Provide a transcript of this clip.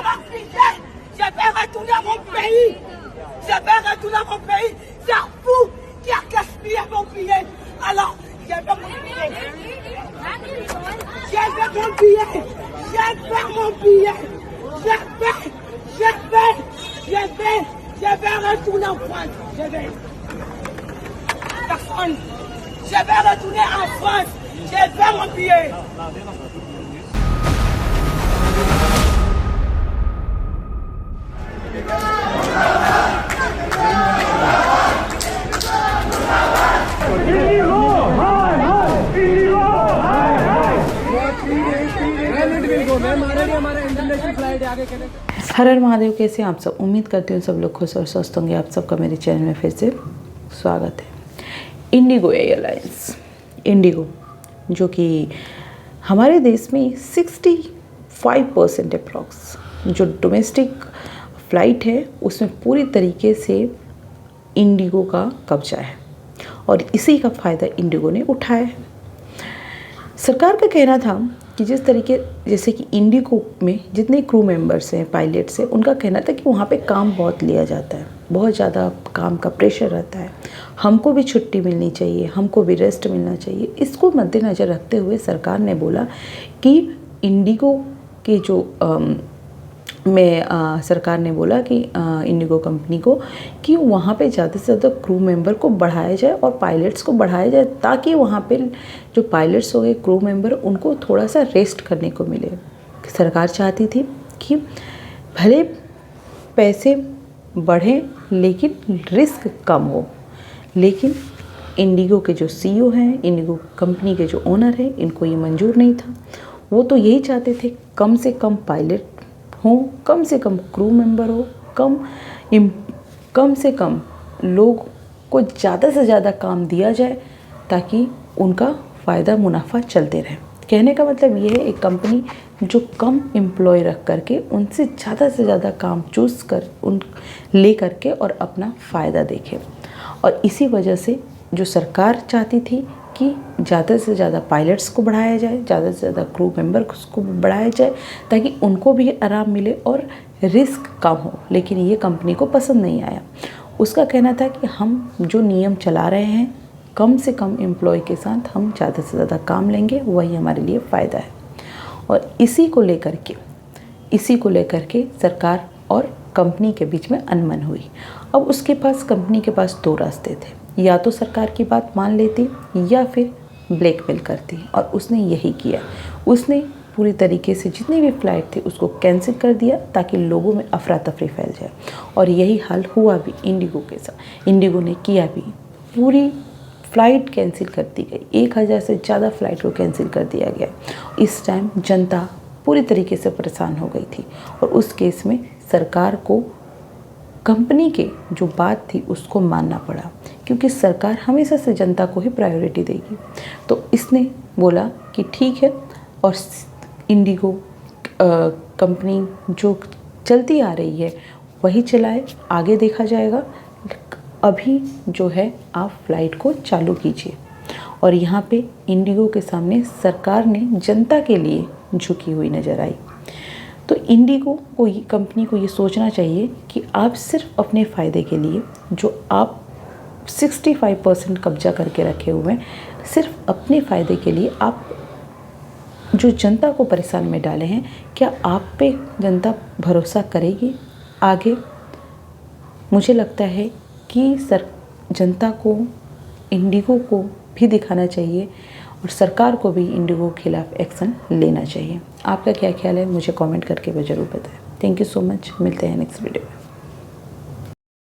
m'expliquer. Je vais retourner à mon pays. Je vais retourner à mon pays. C'est vous qui a gaspillé mon billet. Alors, je vais mon billet. Je vais mon billet. Je vais mon billet. Je vais retourner en France. Je vais. Personne. Je vais retourner en France. Je vais mon billet. हर हर महादेव, कैसे आप सब? उम्मीद करती हूँ सब लोग खुश और स्वस्थ होंगे। आप सबका मेरे चैनल में फिर से स्वागत है। इंडिगो एयरलाइंस, इंडिगो जो कि हमारे देश में 65% अप्रॉक्स जो डोमेस्टिक फ़्लाइट है उसमें पूरी तरीके से इंडिगो का कब्जा है और इसी का फ़ायदा इंडिगो ने उठाया है। सरकार का कहना था कि जिस तरीके जैसे कि इंडिगो में जितने क्रू मेंबर्स हैं, पायलट्स हैं, उनका कहना था कि वहाँ पे काम बहुत लिया जाता है, बहुत ज़्यादा काम का प्रेशर रहता है, हमको भी छुट्टी मिलनी चाहिए, हमको भी रेस्ट मिलना चाहिए। इसको मद्देनज़र रखते हुए सरकार ने बोला कि इंडिगो के जो सरकार ने बोला कि इंडिगो कंपनी को कि वहाँ पे ज़्यादा से ज़्यादा क्रू मेंबर को बढ़ाया जाए और पायलट्स को बढ़ाया जाए, ताकि वहाँ पे जो पायलट्स हो गए, क्रू मेंबर, उनको थोड़ा सा रेस्ट करने को मिले। सरकार चाहती थी कि भले पैसे बढ़ें लेकिन रिस्क कम हो। लेकिन इंडिगो के जो CEO हैं, इंडिगो कंपनी के जो ओनर हैं, इनको ये मंजूर नहीं था। वो तो यही चाहते थे कम से कम पायलट हो, कम से कम क्रू मेंबर हो, कम से कम लोग को ज़्यादा से ज़्यादा काम दिया जाए, ताकि उनका फ़ायदा मुनाफा चलते रहे। कहने का मतलब ये है, एक कंपनी जो कम एम्प्लॉय रख करके उनसे ज़्यादा से ज़्यादा काम चूज़ कर उन ले करके और अपना फ़ायदा देखे। और इसी वजह से जो सरकार चाहती थी कि ज़्यादा से ज़्यादा पायलट्स को बढ़ाया जाए, ज़्यादा से ज़्यादा क्रू मेंबर को बढ़ाया जाए, ताकि उनको भी आराम मिले और रिस्क कम हो। लेकिन ये कंपनी को पसंद नहीं आया। उसका कहना था कि हम जो नियम चला रहे हैं, कम से कम एम्प्लॉय के साथ हम ज़्यादा से ज़्यादा काम लेंगे, वही हमारे लिए फ़ायदा है। और इसी को लेकर के सरकार और कंपनी के बीच में अनबन हुई। अब उसके पास, कंपनी के पास 2 रास्ते थे, या तो सरकार की बात मान लेती या फिर ब्लैकमेल करती, और उसने यही किया। उसने पूरी तरीके से जितनी भी फ़्लाइट थी उसको कैंसिल कर दिया, ताकि लोगों में अफरा तफरी फैल जाए। और यही हाल हुआ भी इंडिगो के साथ। इंडिगो ने किया भी, पूरी फ़्लाइट कैंसिल कर दी गई, 1000 से ज़्यादा फ़्लाइट को कैंसिल कर दिया गया। इस टाइम जनता पूरी तरीके से परेशान हो गई थी, और उस केस में सरकार को कंपनी के जो बात थी उसको मानना पड़ा, क्योंकि सरकार हमेशा से जनता को ही प्रायोरिटी देगी। तो इसने बोला कि ठीक है, और इंडिगो कंपनी जो चलती आ रही है वही चलाए, आगे देखा जाएगा। अभी जो है आप फ़्लाइट को चालू कीजिए। और यहाँ पे इंडिगो के सामने सरकार ने जनता के लिए झुकी हुई नज़र आई। तो इंडिगो को, कंपनी को ये सोचना चाहिए कि आप सिर्फ अपने फ़ायदे के लिए, जो आप 65% कब्जा करके रखे हुए हैं, सिर्फ अपने फ़ायदे के लिए आप जो जनता को परेशान में डाले हैं, क्या आप पे जनता भरोसा करेगी आगे? मुझे लगता है कि जनता को इंडिगो को भी दिखाना चाहिए, और सरकार को भी इंडिगो के खिलाफ एक्शन लेना चाहिए। आपका क्या ख्याल है, मुझे कमेंट करके ज़रूर बताएं। Thank you so much. मिलते हैं नेक्स्ट वीडियो में।